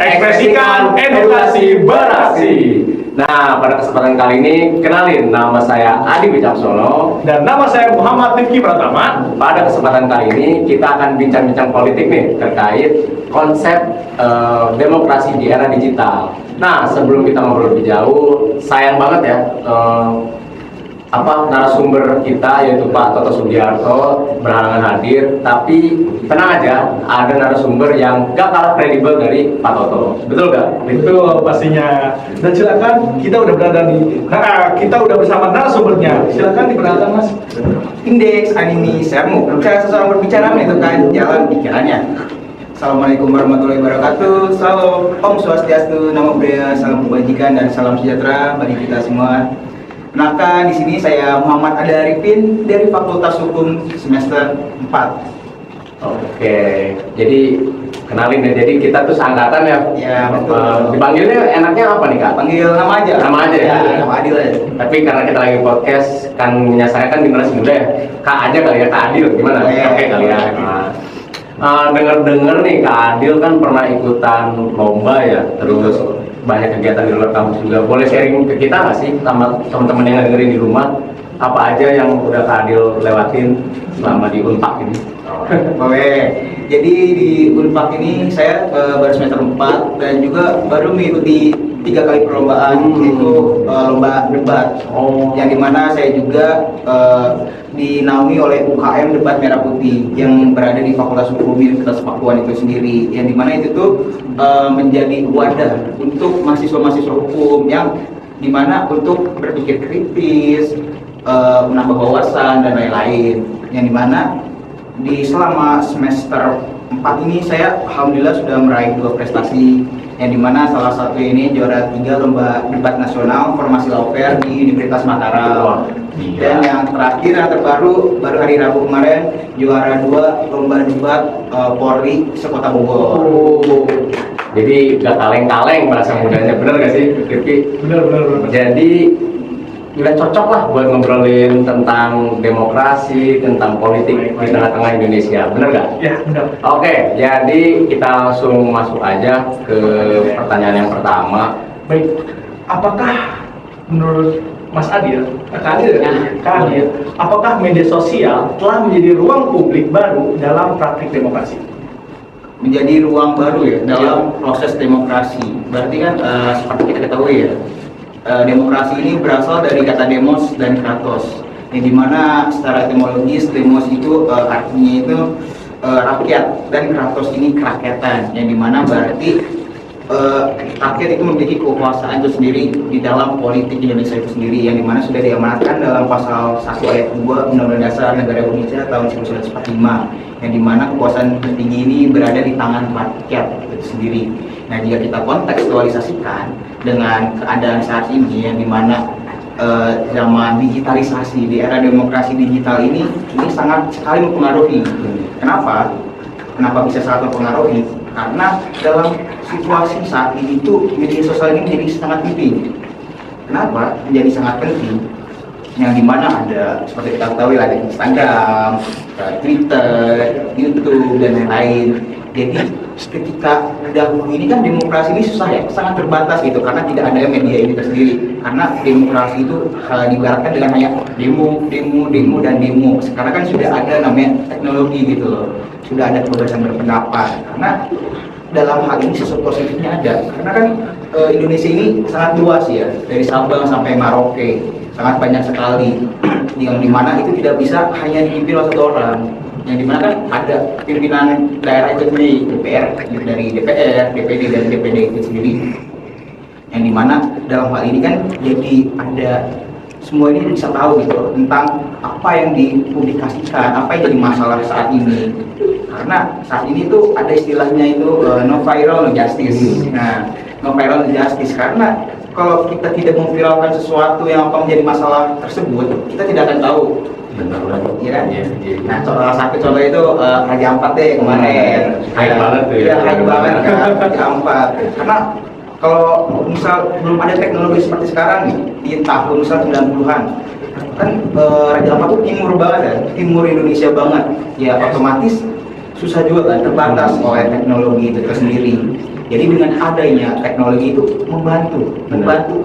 mengekspresikan edukasi beraksi. Nah, pada kesempatan kali ini, kenalin, nama saya Adi Wicaksono. Dan nama saya Muhammad Rifki Pratama. Pada kesempatan kali ini, kita akan bincang-bincang politik nih, terkait konsep demokrasi di era digital. Nah, sebelum kita ngobrol lebih jauh, sayang banget ya, narasumber kita yaitu Pak Toto Sugiarto berhalangan hadir, tapi tenang aja, ada narasumber yang gak kalah kredibel dari Pak Toto. Betul gak? Betul pastinya. Dan silakan, kita udah bersama narasumbernya. Silakan diperkenalkan, Mas. Indeks Animi Sermu. Cara seseorang berbicara menentukan jalan pikirannya. Assalamualaikum warahmatullahi wabarakatuh. Salam Om Swastiastu, Namo Buddhaya, salam kebajikan dan salam sejahtera bagi kita semua. Kenalkan, di sini saya Muhammad Adi Arifin dari Fakultas Hukum semester 4. Oke, jadi kenalin ya, jadi kita tuh seangkatan ya. Ya, betul. Dipanggilnya enaknya apa nih Kak? Panggil nama aja. Nama aja ya? Nama Adil aja. Tapi karena kita lagi podcast, kan menyasarkan kan generasi muda ya. Kak aja kali ya, Kak Adil gimana? Oh, iya. Oke kali ya. Dengar-dengar nih Kak Adil kan pernah ikutan lomba ya, terus banyak kegiatan di luar kampus juga. Boleh sharing ke kita nggak sih sama teman-teman yang dengerin di rumah, apa aja yang udah Kak Adil lewatin selama di Unpak ini? Boleh. Jadi di Unpak ini saya baru semester 4 dan juga baru mengikuti 3 kali perlombaan, yaitu lomba debat. Yang dimana saya juga dinaungi oleh UKM Debat Merah Putih yang berada di Fakultas Hukum Universitas Pakuan itu sendiri. Yang dimana itu tuh menjadi wadah untuk mahasiswa-mahasiswa hukum yang dimana untuk berpikir kritis, menambah wawasan dan lain-lain. Yang dimana di selama semester 4 ini saya alhamdulillah sudah meraih 2 prestasi, yang dimana salah satu ini juara 3 lomba debat nasional formasi lawfare di Universitas Mataram. Dan yang terakhir, yang terbaru, baru hari Rabu kemarin juara 2 lomba debat Polri sekota Bogor. Jadi gak kaleng-kaleng bahasa mudanya, bener gak sih Rifki? Bener. Jadi udah cocok lah buat ngobrolin tentang demokrasi, tentang politik di tengah-tengah Indonesia, bener gak? Ya, benar. Oke, jadi kita langsung masuk aja ke pertanyaan yang pertama. Baik, apakah menurut Mas Adil, apakah media sosial telah menjadi ruang publik baru dalam praktik demokrasi? Menjadi ruang baru ya dalam proses demokrasi. Berarti kan seperti kita ketahui ya, demokrasi ini berasal dari kata demos dan kratos, yang dimana secara etimologis demos itu artinya itu rakyat dan kratos ini kerakyatan, yang dimana berarti rakyat itu memiliki kekuasaan itu sendiri di dalam politik Indonesia itu sendiri, yang dimana sudah diamanatkan dalam pasal 1 ayat 2 Undang-Undang Dasar Negara Indonesia tahun 1945, yang dimana kekuasaan tertinggi ini berada di tangan rakyat itu sendiri. Nah, jika kita kontekstualisasikan dengan keadaan saat ini, yang dimana zaman digitalisasi di era demokrasi digital ini sangat sekali mempengaruhi. Kenapa bisa sangat mempengaruhi? Karena dalam situasi saat ini itu media sosial ini menjadi sangat penting. Kenapa menjadi sangat penting? Yang dimana ada, seperti kita ketahui, ada Instagram, Twitter, YouTube dan lain-lain. Jadi ketika dahulu ini kan demokrasi ini susah ya, sangat terbatas gitu, karena tidak ada media ini tersendiri. Karena demokrasi itu diibaratkan dengan hanya demo dan demo. Sekarang kan sudah ada namanya teknologi gitu loh, sudah ada kebebasan berpendapat. Karena dalam hal ini sesuatu positifnya ada, karena kan Indonesia ini sangat luas ya, dari Sabang sampai Merauke, sangat banyak sekali. Yang dimana itu tidak bisa hanya dipimpin oleh satu orang, yang dimana kan ada pimpinan daerah itu sendiri, DPR, dari DPR, DPD dan DPD itu sendiri. Yang dimana dalam hal ini kan jadi ada semua ini bisa tahu gitu tentang apa yang dipublikasikan, apa yang jadi masalah saat ini. Karena saat ini tuh ada istilahnya itu no viral no justice. Nah, no viral no justice, karena kalau kita tidak memviralkan sesuatu yang apa menjadi masalah tersebut, kita tidak akan tahu. Benar. Iya kan? Nah, salah satu contoh itu Raja Ampat deh kemarin. Hype banget tuh ya. Hype banget kan Raja Ampat. Karena kalau misal belum ada teknologi seperti sekarang nih, di tahun misal 90-an, kan Raja Ampat tuh timur banget ya, timur Indonesia banget. Ya otomatis susah juga kan, terbatas oleh teknologi itu tersendiri. Jadi dengan adanya teknologi itu membantu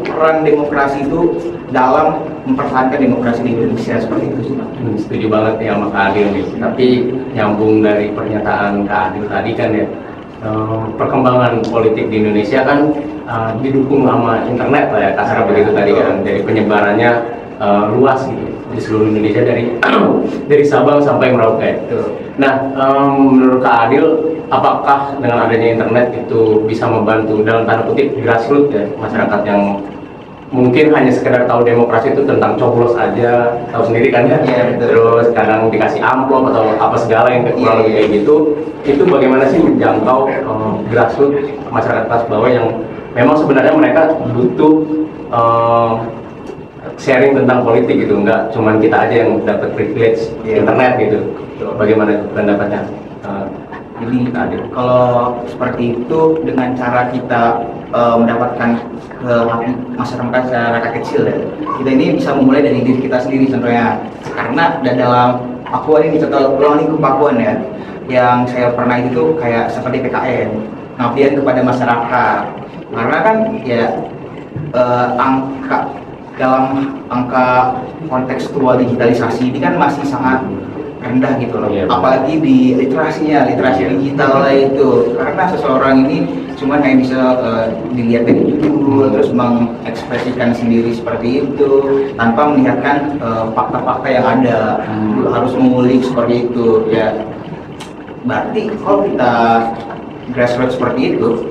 peran demokrasi itu dalam mempertahankan demokrasi di Indonesia seperti itu sih, Pak. Setuju banget nih sama Kak Adil nih. Tapi nyambung dari pernyataan Kak Adil tadi kan ya, perkembangan politik di Indonesia kan didukung sama internet lah ya, kasar begitu tadi kan. Dari penyebarannya luas gitu di seluruh Indonesia, dari dari Sabang sampai Merauke. Nah, menurut Kak Adil, apakah dengan adanya internet itu bisa membantu dalam tanda kutip grassroots ya, masyarakat yang mungkin hanya sekedar tahu demokrasi itu tentang coblos aja, tahu sendiri kan ya, Iya, betul. terus kadang dikasih amplop atau apa segala yang kurang lebih kayak gitu, itu bagaimana sih menjangkau grassroots masyarakat kelas bawah yang memang sebenarnya mereka butuh sharing tentang politik gitu, nggak cuman kita aja yang dapat privilege internet gitu. Bagaimana itu pendapatnya? Jadi kalau seperti itu dengan cara kita mendapatkan ke hati masyarakat kecil ya, kita ini bisa memulai dari diri kita sendiri contohnya. Karena dalam Pakuan ini, contoh ulang lingkup Pakuan ya, yang saya pernah itu kayak seperti PKN, pengabdian kepada masyarakat. Karena kan ya angka kontekstual digitalisasi ini kan masih sangat rendah gitu loh, apalagi di literasi digital lah itu, karena seseorang ini cuma hanya bisa dilihat dari judul terus mengekspresikan sendiri seperti itu tanpa melihatkan fakta-fakta yang ada, harus mengulik seperti itu ya. Berarti kalau kita grassroots seperti itu,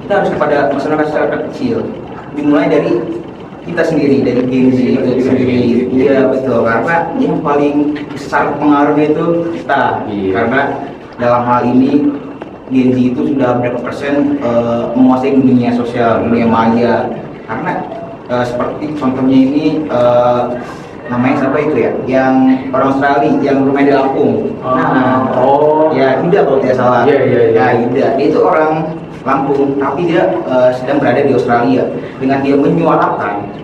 kita harus kepada masyarakat kecil, dimulai dari kita sendiri, dari Gen Z itu sendiri. Iya betul, karena yang paling besar pengaruhnya itu kita. Karena dalam hal ini Gen Z itu sudah berapa persen menguasai dunia sosial, dunia maya. Karena seperti contohnya ini namanya siapa itu ya, yang orang Australia yang bermain di Lampung. Ya Yuda kalau tidak salah. Ya Yuda, dia itu orang Lampung, tapi dia sedang berada di Australia. Dengan dia menyuarakan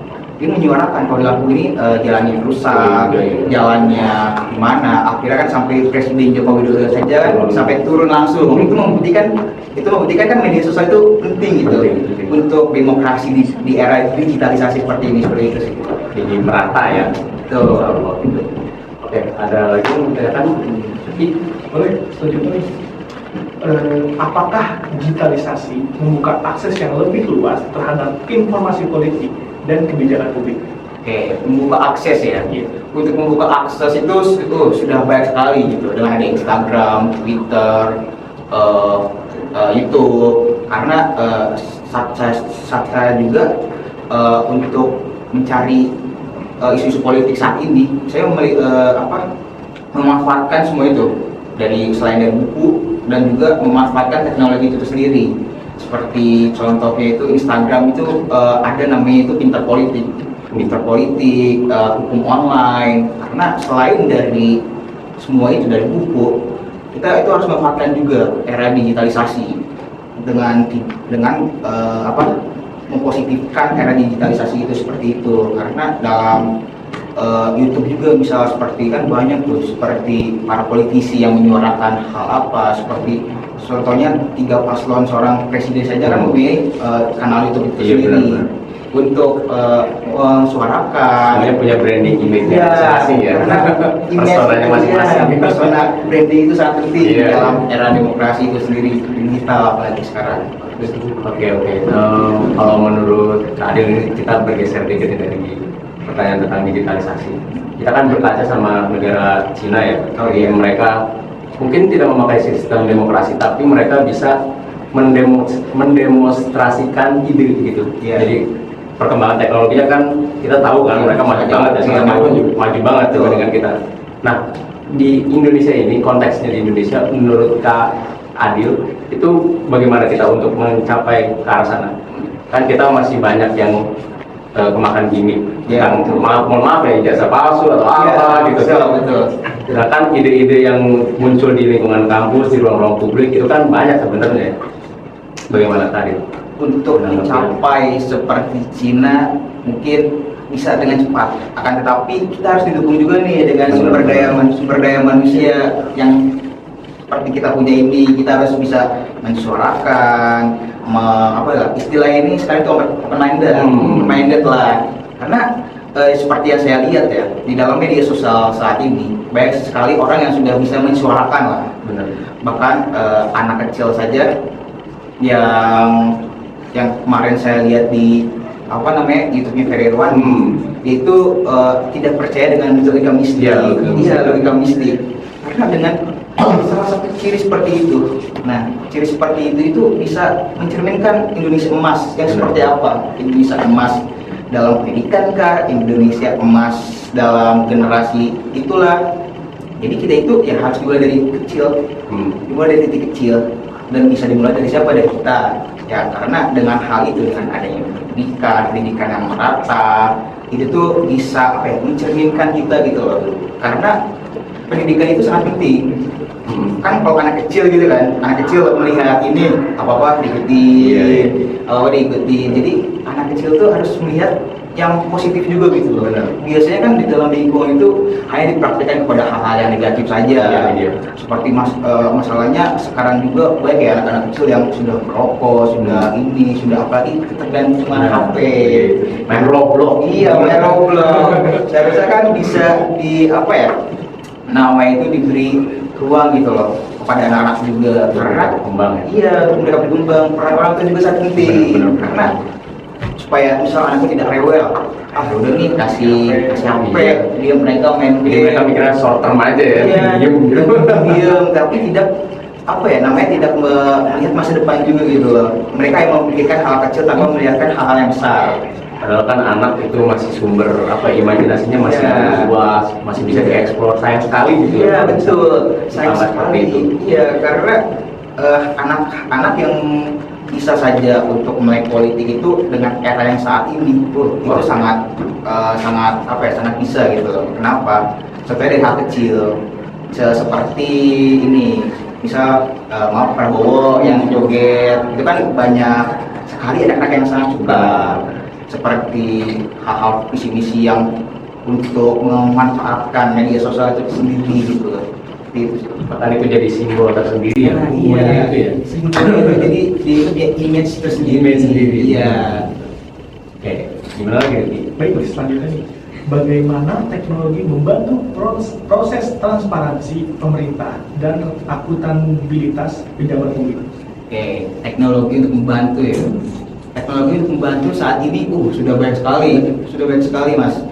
kalau di Lampung ini jalannya rusak, jalannya gimana, akhirnya kan sampai Presiden Joko Widodo saja kan sampai turun langsung. Itu membuktikan kan media sosial itu penting gitu untuk demokrasi di era digitalisasi seperti ini, seperti itu sih. Jadi merata ya. Tuh. Oke, ada lagi yang bertanyakan? Boleh, setuju nih. Apakah digitalisasi membuka akses yang lebih luas terhadap informasi politik dan kebijakan publik? Oke, membuka akses ya. Untuk membuka akses itu sudah banyak sekali gitu, dengan ada Instagram, Twitter, YouTube. Karena saat saya juga untuk mencari isu-isu politik saat ini, saya memanfaatkan semua itu selain dari buku, dan juga memanfaatkan teknologi itu sendiri. Seperti contohnya itu Instagram itu ada namanya itu pinter politik, hukum online. Karena selain dari semua itu dari buku, kita itu harus memanfaatkan juga era digitalisasi dengan mempositifkan era digitalisasi itu seperti itu. Karena dalam YouTube juga misal seperti kan banyak tuh seperti para politisi yang menyuarakan hal apa, seperti contohnya 3 paslon seorang presiden saja kan mempunyai kanal YouTube itu sendiri untuk mensuarakan. Semuanya punya branding image-nya masing-masing ya. Karena Personanya masing-masing. Persona branding itu sangat penting dalam era demokrasi itu sendiri, digital apalagi sekarang. Oke. Kalau menurut Kak Adil ini kita bergeser dikit dari pertanyaan tentang digitalisasi. Kita kan berkaca sama negara Cina ya. Jadi mereka mungkin tidak memakai sistem demokrasi, tapi mereka bisa mendemonstrasikan ide gitu. Jadi perkembangan teknologinya kan kita tahu kan mereka maju banget ya, maju banget tuh dengan kita. Nah, di Indonesia ini, konteksnya di Indonesia, menurut Kak Adil itu bagaimana kita untuk mencapai ke arah sana? Kan kita masih banyak yang kemakan gimmick, yang mohon maaf ya, ijazah palsu atau apa gitu. Betul. Nah kan ide-ide yang muncul di lingkungan kampus, di ruang-ruang publik itu kan banyak sebenarnya. Bagaimana tadi? Untuk mencapai seperti Cina mungkin bisa dengan cepat, akan tetapi kita harus didukung juga nih dengan sumber daya manusia yang seperti kita punya ini, kita harus bisa mensuarakan, apa ya, istilah ini sekarang itu open-minded lah. Karena seperti yang saya lihat ya, di dalam media sosial saat ini banyak sekali orang yang sudah bisa mensuarakan lah. Benar. Bahkan anak kecil saja yang kemarin saya lihat di YouTube-nya Ferry Irwan, itu tidak percaya dengan logika mistik. Iya, logika mistik. Karena dengan salah satu ciri seperti itu, nah ciri seperti itu bisa mencerminkan Indonesia emas yang seperti apa? Indonesia emas dalam pendidikan kah? Indonesia emas dalam generasi itulah. Jadi kita itu ya harus dimulai dari kecil, dimulai dari titik kecil, dan bisa dimulai dari siapa? Dari kita. Ya, karena dengan hal itu, dengan adanya pendidikan yang merata, itu tuh bisa mencerminkan kita gitu loh. Karena pendidikan itu sangat penting. Kan kalau anak kecil gitu kan, anak kecil melihat ini apa-apa diikuti. Jadi anak kecil tuh harus melihat yang positif juga gitu loh. Biasanya kan di dalam lingkungan itu hanya dipraktikkan kepada hal-hal yang negatif saja. Seperti masalahnya sekarang juga banyak ya anak-anak kecil yang sudah merokok, sudah apalagi ketergantungan dengan HP, main Roblox. Iya, main Roblox. Seharusnya kan bisa nama itu diberi ruang gitu loh kepada anak-anak juga, karena berkembang. Iya, mereka berkembang. Peran orang tua juga sangat penting. Karena supaya misal anaknya tidak rewel, udah nih kasih HP, dia mereka main Jadi game. mereka mikirnya short term aja ya, Diem, tapi tidak tidak melihat masa depan juga gitu loh. Mereka yang memikirkan hal kecil tanpa melihatkan hal-hal yang besar. Padahal kan anak itu masih sumber imajinasinya masih luas, masih bisa dieksplor. Sayang sekali gitu. Iya betul, sayang sekali. Iya, karena anak-anak yang bisa saja untuk melek politik itu dengan era yang saat ini, itu sangat bisa gitu loh. Kenapa? Contohnya dari hal kecil, seperti ini, misal Prabowo yang joget, itu kan banyak sekali anak-anak yang sangat suka. Seperti hal-hal visi-misi yang untuk memanfaatkan media sosial itu sendiri gitu loh. Bahkan itu jadi simbol tersendiri ya. Simbolnya itu jadi dia image tersendiri. Iya. Oke, gimana lagi? Baik, selanjutnya nih. Bagaimana teknologi membantu proses transparansi pemerintah dan akuntabilitas pejabat publik? Oke, teknologi untuk membantu ya. Teknologi untuk membantu saat ini sudah banyak sekali mas.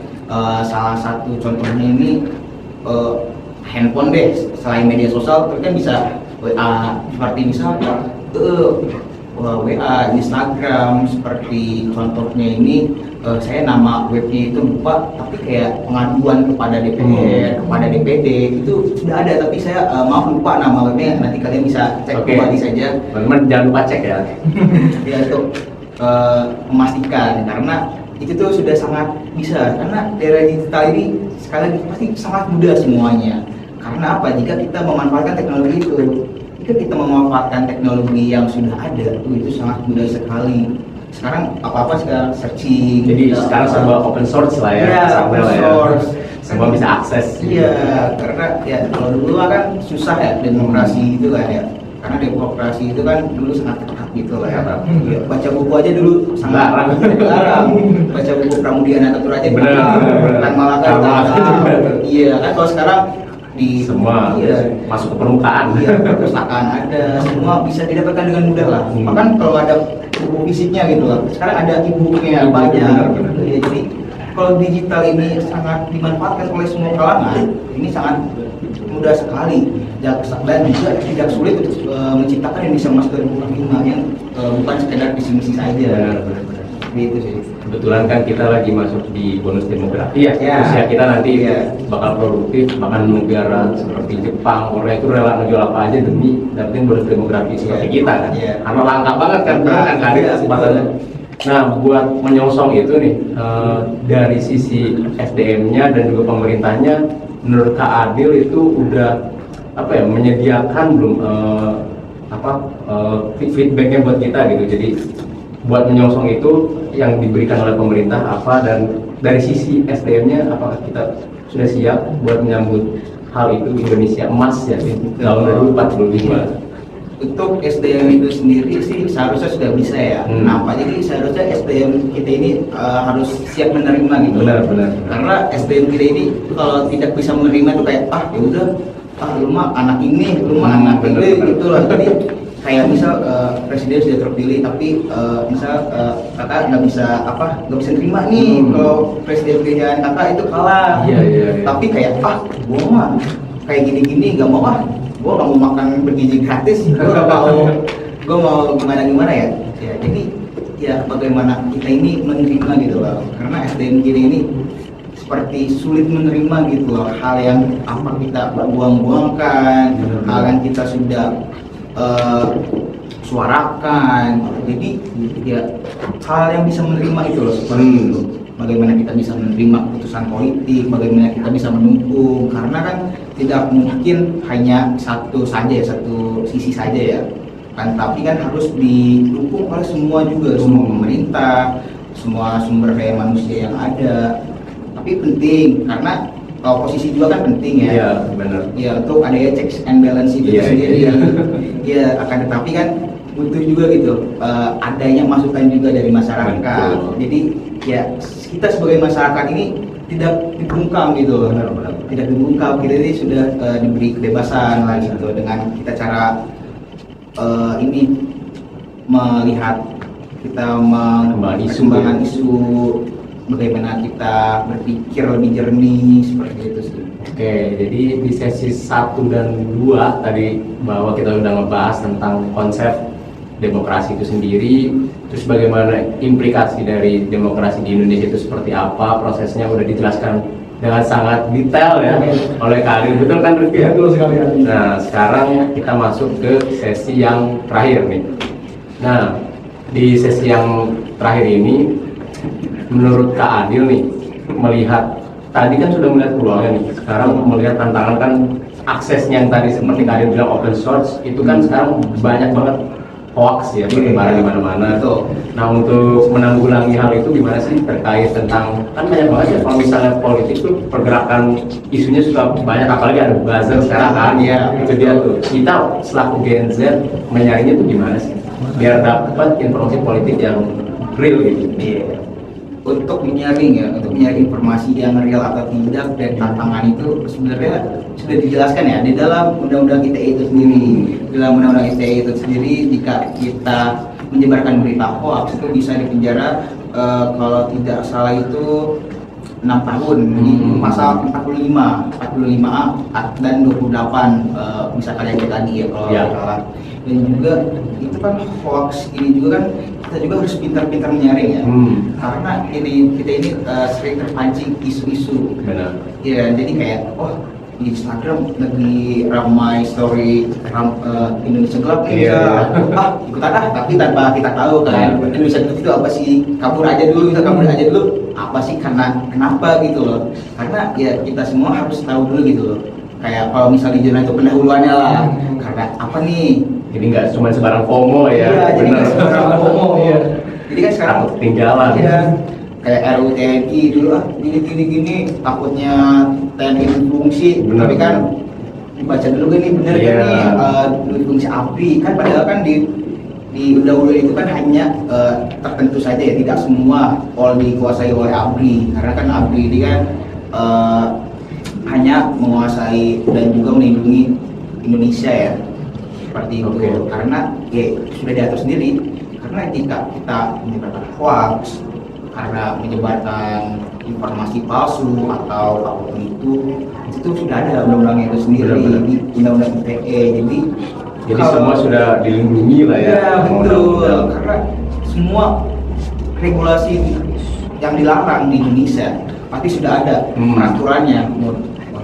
Salah satu contohnya ini handphone deh, selain media sosial kan bisa WA, seperti misalnya WA, Instagram, seperti contohnya ini saya nama webnya itu lupa, tapi kayak pengaduan kepada DPR, kepada DPD itu sudah ada, tapi saya maaf lupa nama webnya, nanti kalian bisa cek kembali saja. Teman-teman jangan lupa cek ya. Ya untuk memastikan, karena itu tuh sudah sangat bisa, karena era digital ini sekali lagi pasti sangat mudah semuanya. Karena apa? Jika kita memanfaatkan teknologi yang sudah ada, itu sangat mudah sekali. Sekarang apa-apa sekarang searching. Jadi sekarang serba open source lah ya. Iya, open source. Semua bisa akses. Iya, karena ya kalau dulu kan susah ya demokrasi itu kan ya. Karena demokrasi itu kan dulu sangat ketat gitu lah ya. Baca buku aja dulu sangat larang. Baca buku Pramudia Natatur aja kan malah kan. Iya, kan kalau sekarang di semua masuk ke permukaan. Iya, perpustakaan ada, semua bisa didapatkan dengan mudah lah. Bahkan kalau ada buku fisiknya gitu lah. Sekarang ada e-booknya banyak. Ya, jadi kalau digital ini sangat dimanfaatkan oleh semua kalangan, ini sangat mudah sekali dan juga tidak sulit untuk menciptakan Indonesia Emas 2045 yang bukan sekedar visi misi saja. Itu sih. Kebetulan kan kita lagi masuk di bonus demografi ya. Usia kita nanti bakal produktif, bahkan negara seperti Jepang, Korea itu rela ngejual apa aja demi dapetin bonus demografi seperti kita kan. Karena langka banget kan ada kesempatannya. Nah, buat menyongsong itu nih dari sisi SDM-nya dan juga pemerintahnya, menurut Kak Adil itu udah menyediakan belum feedbacknya buat kita gitu. Jadi buat menyongsong itu yang diberikan oleh pemerintah apa, dan dari sisi SDM-nya apakah kita sudah siap buat menyambut hal itu Indonesia emas ya di tahun 2045. Untuk SDM itu sendiri sih seharusnya sudah bisa ya. Kenapa? Jadi seharusnya SDM kita ini harus siap menerima gitu. Benar. Karena SDM kita ini kalau tidak bisa menerima itu kayak ya udah, lu mah anak ini, lu mah anak ini gitu loh. Jadi kayak misal presiden sudah terpilih tapi misal kakak nggak bisa terima nih kalau presiden pilihan kakak itu kalah. Iya. Tapi kayak gua mah kayak gini-gini nggak mau gue gak mau makan bergizi gratis, gue mau gimana ya. Jadi ya bagaimana kita ini menerima gitu loh, karena SDM kita ini seperti sulit menerima gitu loh hal yang kita buang-buangkan, hal yang kita sudah suarakan. Jadi ya hal yang bisa menerima itu loh, seperti itu. Bagaimana kita bisa menerima keputusan politik, bagaimana kita bisa mendukung, karena kan tidak mungkin hanya satu sisi saja ya kan, tapi kan harus didukung oleh semua juga, semua pemerintah, semua sumber daya manusia yang ada. Tapi penting karena posisi juga kan penting ya. Iya, benar. Ya, untuk adanya checks and balance itu sendiri. Iya, akan tetapi kan butuh juga gitu adanya masukan juga dari masyarakat. Betul. Jadi ya kita sebagai masyarakat ini tidak dibungkam gitu, tidak dibungkam. Kita ini sudah diberi kebebasan lah gitu dengan kita cara ini melihat kita mengembangkan isu, bagaimana kita berpikir lebih jernih seperti itu sih. Oke, jadi di sesi 1 dan 2 tadi bahwa kita sudah ngebahas tentang konsep demokrasi itu sendiri, terus bagaimana implikasi dari demokrasi di Indonesia itu seperti apa, prosesnya udah dijelaskan dengan sangat detail ya oleh Kak Adil, betul kan Rifki? Betul sekali. Nah, sekarang kita masuk ke sesi yang terakhir nih. Nah, di sesi yang terakhir ini, menurut Kak Adil nih, melihat tadi kan sudah melihat peluangnya nih, sekarang melihat tantangan kan aksesnya yang tadi seperti Kak Adil bilang open source itu kan sekarang banyak banget hoax ya bertebaran di mana-mana. Nah, untuk menanggulangi hal itu gimana sih terkait tentang kan banyak banget ya kalau misalnya politik tuh pergerakan isunya suka banyak, apalagi ada buzzer sekarang kan ya, itu dia tuh. Kita selaku Gen Z menyarinya tuh gimana sih biar dapat informasi politik yang real gitu. Untuk menyaring informasi yang real atau tidak dan tantangan itu sebenarnya sudah dijelaskan ya di dalam undang-undang ITE itu sendiri. Dalam undang-undang ITE itu sendiri, jika kita menyebarkan berita hoax itu bisa dipenjara kalau tidak salah itu 6 tahun di pasal 45A dan 28 misalkan yang tadi ya kalau salah. Dan juga itu kan hoax ini juga kan kita juga harus pintar-pintar menyaring ya, karena kita ini sering terpancing isu-isu. Benar. Ya, jadi kayak di Instagram lagi ramai story Indonesia gelap nih, ikutan tapi tanpa kita tahu kan Indonesia gelap itu apa sih, kabur aja dulu apa sih, kenapa gitu loh, karena ya kita semua harus tahu dulu gitu loh, kayak kalau misalnya di jurnal itu pendahuluannya lah, karena apa nih. Jadi nggak cuma sebarang FOMO ya. Iya, jadi nggak sebarang FOMO ya. Jadi kan sekarang takut ketinggalan. Iya. Kayak RUU TNI dulu gini takutnya TNI berfungsi, tapi kan dibaca dulu gini bener kan nih fungsi ABRI kan, padahal kan di undang-undang itu kan hanya tertentu saja ya, tidak semua dikuasai oleh ABRI, karena kan ABRI ini kan hanya menguasai dan juga melindungi Indonesia ya. Seperti itu, karena ya sudah diatur sendiri, karena jika kita menyebarkan hoax, karena menyebarkan informasi palsu atau apapun itu sudah ada undang-undangnya itu sendiri di undang-undang ITE. Jadi semua sudah dilindungi lah ya. Ya betul, karena semua regulasi yang dilarang di Indonesia pasti sudah ada peraturannya,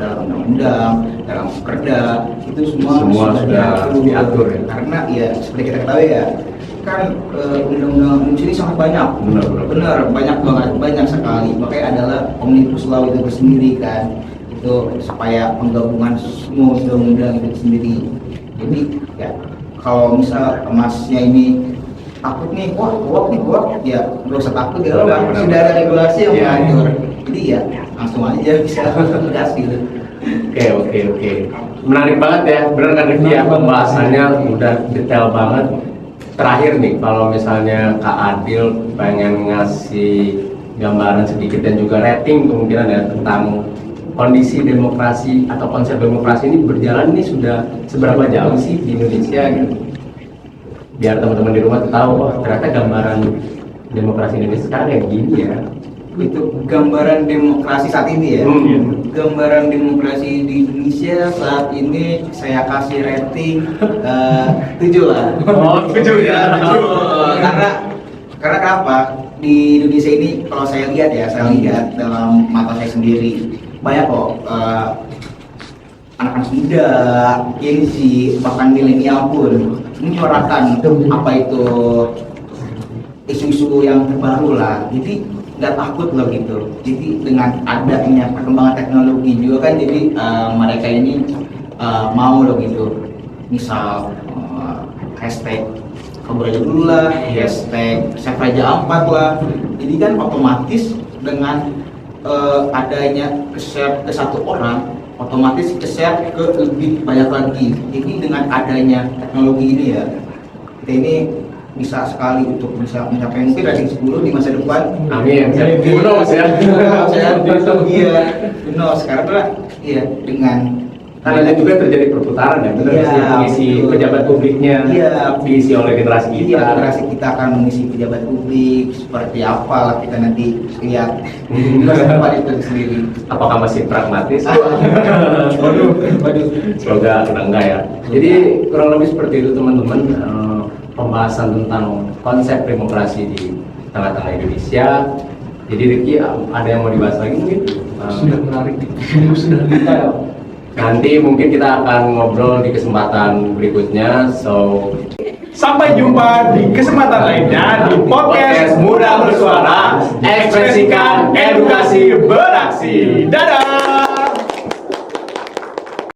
dalam undang-undang, dalam perda, itu semua sudah diatur ya. Karena ya seperti kita ketahui ya, kan undang-undang Indonesia ini sangat banyak, benar banyak sekali. Makanya adalah Omnibus Law itu sendiri kan, itu supaya penggabungan semua undang-undang itu sendiri. Jadi ya kalau misal masnya ini takut nih, ya nggak usah takut ya, sudah ada regulasi yang mengatur. Jadi ya langsung aja bisa gas gitu. Oke. Menarik banget ya, bener kan Rifki ya, pembahasannya udah detail banget. Terakhir nih, kalau misalnya Kak Adil pengen ngasih gambaran sedikit dan juga rating kemungkinan ya tentang kondisi demokrasi atau konsep demokrasi ini berjalan ini sudah seberapa jauh sih di Indonesia gitu. Biar teman-teman di rumah tahu, oh, ternyata gambaran demokrasi Indonesia sekarang kayak gini ya. Itu gambaran demokrasi saat ini ya. Gambaran demokrasi di Indonesia saat ini saya kasih rating 7 lah. Oh, 7 ya. 7. Karena kenapa? Di Indonesia ini kalau saya lihat dalam mata saya sendiri banyak kok anak-anak muda, Gen Z, bahkan milenial pun menyuarakan apa itu isu-isu yang terbaru lah. Jadi nggak takut loh gitu. Jadi dengan adanya perkembangan teknologi juga kan, jadi mereka ini mau loh gitu. Misal hashtag kabur aja dulu lah, hashtag save Raja Ampat lah. Jadi kan otomatis dengan adanya ke-share ke satu orang, otomatis ke-share ke lebih banyak lagi. Jadi dengan adanya teknologi ini ya, kita ini bisa sekali untuk bisa mencapai mungkin rating 10 di masa depan. Amin. Bonus ya. Iya, benar. Sekarang kan iya dengan Karena juga terjadi perputaran ya, benar Iya, sih, mengisi betul. pejabat publiknya Iya. diisi oleh generasi kita. Iya, generasi kita akan mengisi pejabat publik seperti apa lah kita nanti lihat di masa depan itu sendiri. Apakah masih pragmatis? Waduh. Semoga enggak ya. Jadi kurang lebih seperti itu teman-teman, pembahasan tentang konsep demokrasi di tengah-tengah Indonesia. Jadi Rifki, ada yang mau dibahas lagi mungkin? Sudah menarik, sudah detail. Nanti mungkin kita akan ngobrol di kesempatan berikutnya. So, Sampai jumpa di kesempatan lainnya di podcast Muda Bersuara, ekspresikan edukasi beraksi. Dadah.